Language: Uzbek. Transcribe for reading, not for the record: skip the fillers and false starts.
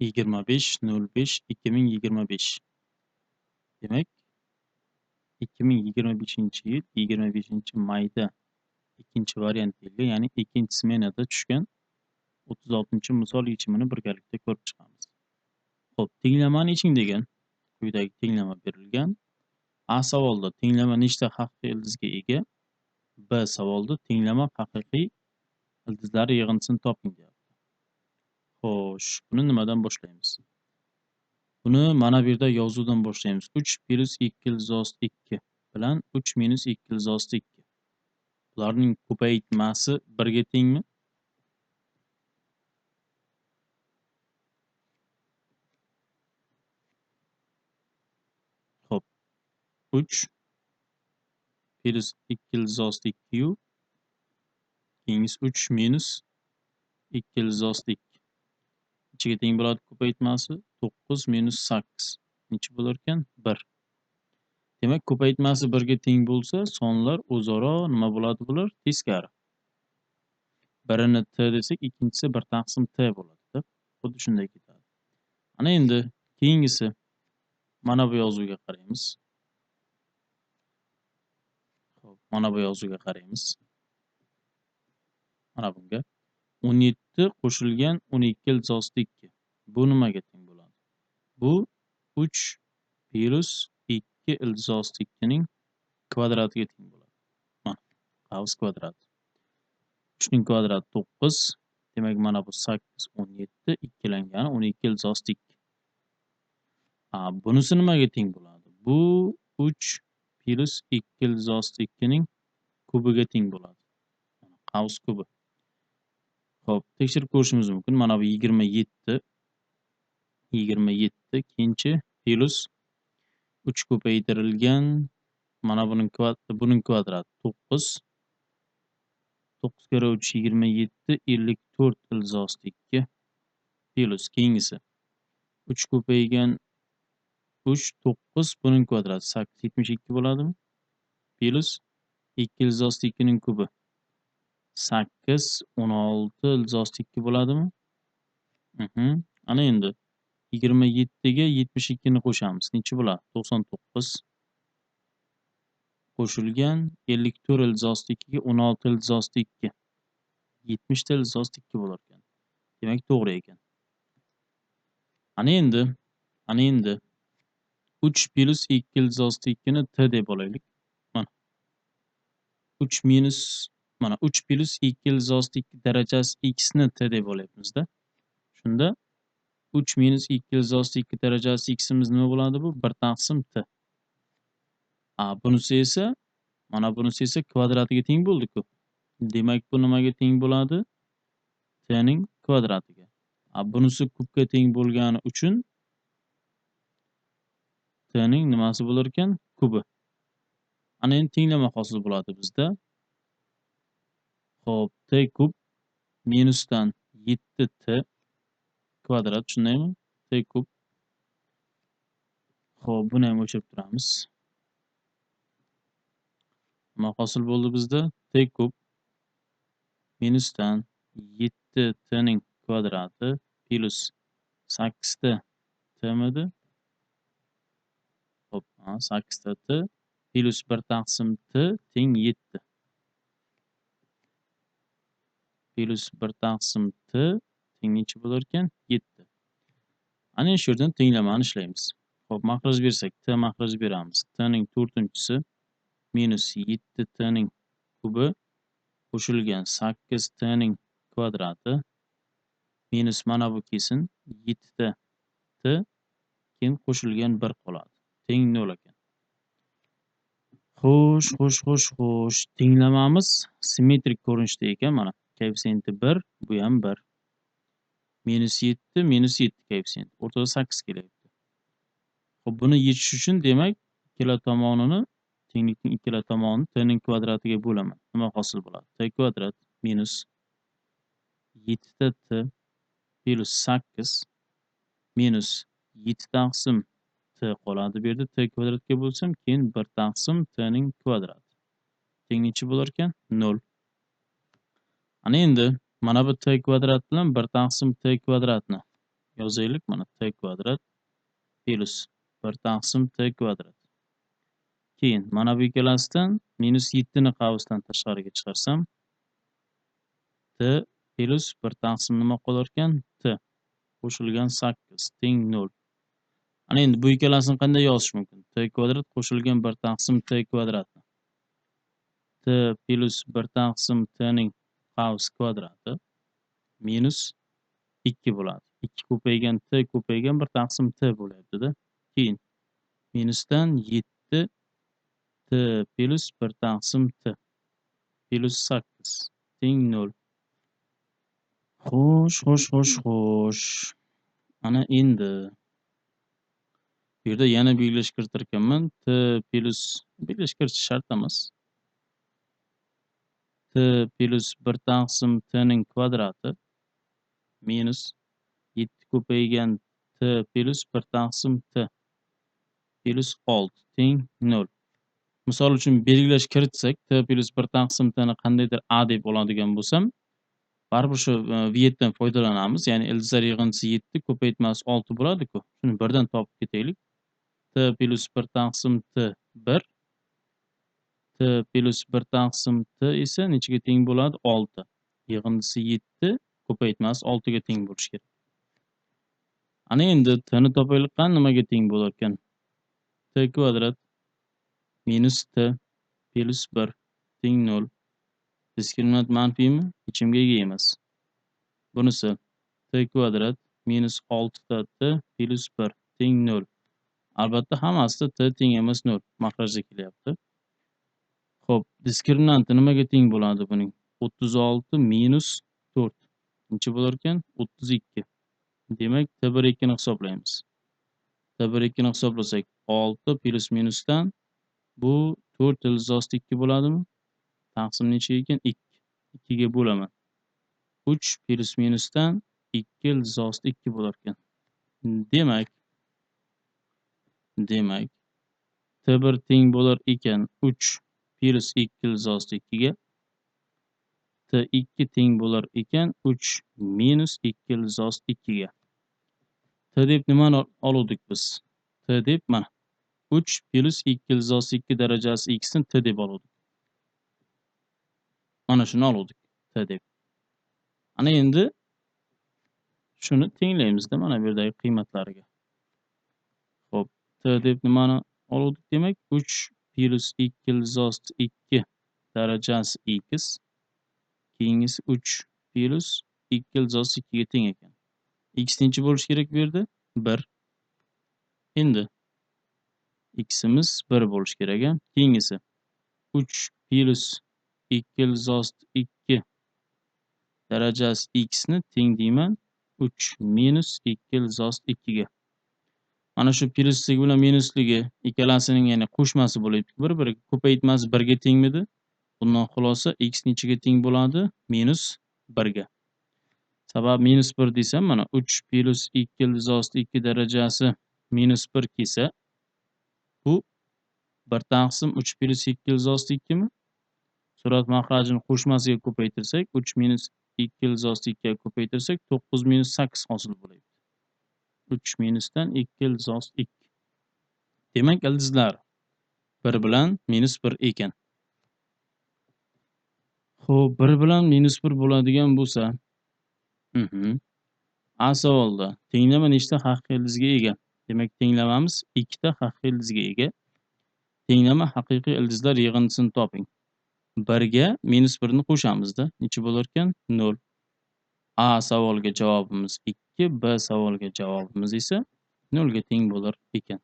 25.05.2025. Demek 2025-yil 25-mayda ikkinchi variant deyilgan, ya'ni ikkinchi smenada tushgan 36-misol yechimini birgalikda ko'rib chiqamiz. Xo'p, tenglamani yeching degan quyidagi tenglama berilgan. A savolda tenglama nechta haqiqiy ildizga ega? B savolda tenglama haqiqiy ildizlar yig'indisini toping deyapti. Xo'sh, buni nimadan boshlaymiz? Buni mana bu yerda yozuvdan boshlaymiz. 3 plus 2 ildiz 2 bilan 3 minus 2 ildiz 2. Bularning ko'paytmasi 1 ga tengmi? Xo'p, 3 plus 2 ildiz 2 yu keyingisi 3 minus 2 ildiz 2. Ichiga teng bo'ladi ko'paytmasi 9 minus 8. Necha bo'lar ekan? 1. Demak, ko'paytmasi 1 ga teng bo'lsa, sonlar o'zaro nima bo'ladi bular? Teskari. Birini t desak, ikkinchisi 1 taqsim t bo'ladi. Xuddi shunday ketadi. Ana endi keyingisi mana bu yozuvga qaraymiz. Xo'p, mana bu yozuvga qaraymiz. Mana bunga 17 qo'shilgan 12 ildiz 2. Bu nimaga teng bo'ladi? Bu 3 plus 2 ildiz 2 ning kvadratiga teng bo'ladi. Mana qavs kvadrati. 3 ning kvadrati 9. Demak, mana bu 8 17 ikkilangani 12 ildiz 2. Bunisi nimaga teng bo'ladi? Bu 3 plus 2 ildiz 2 ning kubiga teng bo'ladi. Mana qavs kubi. Xo'p, tekshirib ko'rishimiz mumkin. Mana bu 27 keyinchi plus 3 ko'paytirilgan mana buning kvadrati 9. 9 kere 3 27 54 ildiz 2 plus keyingisi 3 ko'paygan 3 9 buning kvadrati 8 72 bo'ladimi? Plus 2 ildiz 2 ning kubi 8 16 ildiz 2 bo'ladimi? Ana endi 27 ga 72 ni qo'shamiz. Necha bo'ladi? 99 qo'shilgan 54 ildiz 2 ga 16 ildiz 2. 70 ta ildiz 2 bo'lar ekan. Demak, to'g'ri ekan. Ana endi 3 plus 2 ildiz 2 ni t deb olaylik. Mana 3 minus mana 3 plus 2 ildiz 2 darajasi x ni t deb olyapmiz-da. Shunda 3 minus 2 ildiz 2 darajasi x'imiz nima bo'ladi bu? 1 taqsim t. Bunisi esa mana bunisi esa kvadratiga teng bo'ldi-ku. Demak, bu nimaga teng bo'ladi? T ning kvadratiga. Bunisi kubga teng bo'lgani uchun t ning nimasi bo'lar ekan? Kubi. Ana endi tenglama hosil bo'ladi bizda. Xo'p, t kub minusdan 7t kvadrat, shundaymi? T kub. Xo'p, buni ham o'chirib turamiz. Nima hosil bo'ldi bizda? T kub minusdan 7t ning kvadrati plus 8t t'midi? Xo'p, 8t t plus 1 taqsim t teng 7. Plus 1 taqsim t teng necha bo'lar ekan? 7. Ana shu yerdan tenglamani ishlaymiz. Xo'p, mahraj bersak, t mahraj beramiz. T ning 4-chisi minus 7t ning kubi qo'shilgan 8t ning kvadrati minus mana bu kelsin 7t t keyin qo'shilgan 1 qoladi. Teng 0 ekan. Xo'sh. Tenglamamiz simmetrik ko'rinishda ekan mana. Koeffitsiyenti 1, bu ham 1. Minus 7 minus 7 koeffitsiyent. O'rtada 8 kelyapti. Xo'p, buni yechish uchun demak, ikkala tomonini tenglikning ikkala tomonini t ning kvadratiga bo'laman. Nima hosil bo'ladi? T kvadrat minus 7t t plus 8 minus 7 taqsim t qoladi bu yerda. T kvadratga bo'lsam, keyin 1 taqsim t ning kvadrati. Teng necha bo'lar ekan? 0. Ana endi mana bu t kvadrat bilan 1 taqsim t kvadratni yozaylik. Mana t kvadrat plus 1 taqsim t kvadrat. Keyin mana bu ikkalasidan -7 ni qavsdan tashqariga chiqarsam t plus 1 taqsim nima qolarkan? T qo'shilgan 8 teng 0. Ana endi bu ikkalasini qanday yozish mumkin? T kvadrat qo'shilgan 1 taqsim t kvadratni. T plus 1 taqsim t ning qavs kvadrati minus 2 bo'ladi. 2 ko'paygan t ko'paygan 1 taqsim t bo'lyapti-da. Keyin minusdan 7 t plus 1 taqsim t plus 8 teng 0. Xo'sh. Ana endi bu yerda yana belgilash kiritar ekanman. T plus belgilash kiritish shart emas. T plus 1 taqsim t ning kvadrati minus 7 ko'paygan t plus 1 taqsim t plus 6 teng 0. Misol uchun belgilash kiritsak, t plus 1 taqsim t ni qandaydir a deb oladigan bo'lsam, baribir shu viyetdan foydalanamiz. Ya'ni ildizlar yig'indisi 7 ko'paytmasi 6 bo'ladi-ku. Shuni birdan topib ketaylik. T plus 1 taqsim t 1. T plus 1 taqsim t esa nechaga teng bo'ladi? 6. Yig'indisi 7, ko'paytmasi 6 ga teng bo'lishi kerak. Ana endi t ni topaylik, qani nimaga teng bo'lar ekan? T kvadrat minus t plus 1 teng 0. Diskriminant manfiymi? Hechimga ega emas. Bunisi t kvadrat minus 6ta t plus 1 teng 0. Albatta hammasida t teng emas 0. Mahrajda kelyapti. Xo'p, diskriminanti nimaga teng bo'ladi buning? 36 minus 4. Necha bo'lar ekan? 32. Demak, t1 2 ni hisoblaymiz. t1 2 ni hisoblasak 6 plus minusdan bu 4 ildizi 2 bo'ladimi? Taqsim necha ekan? 2. 2 ga bo'laman. 3 plus minusdan 2 ildizi 2 bo'lar ekan. Demak t1 teng bo'lar ekan 3 plus 2 ildizi 2 ga. t2 teng bo'lar ekan 3 minus 2 ildizi 2 ga. T deb nimani oluvdik biz? T deb mana 3 plus 2 ildizi 2 darajasi x ni t deb oluvdik. Mana shuni oluvdik t deb. Ana endi shuni tenglaymizda mana bu yerdagi qiymatlariga. Xo'p, t deb nimani oluvdik demak? 3 plus 2 ildizi 2 darajasi x. Keyingisi 3 plus 2 ildizi 2 ga teng ekan. X necha bo'lishi kerak bu yerda? 1. Endi x'imiz 1 bo'lishi kerak a. Keyingisi 3 plus 2 ildizi 2 darajasi x ni teng deyman 3 minus 2 ildizi 2 ga. Mana shu plusligi bilan minusligi ikkalasining ya'ni qo'shmasi bo'lib bir-biriga ko'paytmasi 1 ga tengmidi? Bundan xulosa x nechaga teng bo'ladi? Minus 1 ga. Sabab minus 1 desam mana 3 plus 2 ildizi 2 darajasi minus 1 kelsa bu 1 taqsim 3 plus 2 ildizi 2 mi? Surat mahrajini qo'shmasiga ko'paytirsak 3 minus 2 ildizi 2 ga ko'paytirsak 9 minus 8 hosil bo'ladi. 3 minusdan 2 ildizi 2. Demak ildizlar 1 bilan minus 1 ekan. Xo'p, 1 bilan minus 1 bo'ladigan bo'lsa, A savolda tenglama nechta haqiqiy ildizga ega? Demak, tenglamamiz 2 ta haqiqiy ildizga ega. Tenglama haqiqiy ildizlar yig'indisini toping. 1 ga minus 1 ni qo'shamiz-da. Necha bo'lar ekan? 0. A savoliga javobimiz 2, B savoliga javobimiz esa 0 ga teng bo'lar ekan.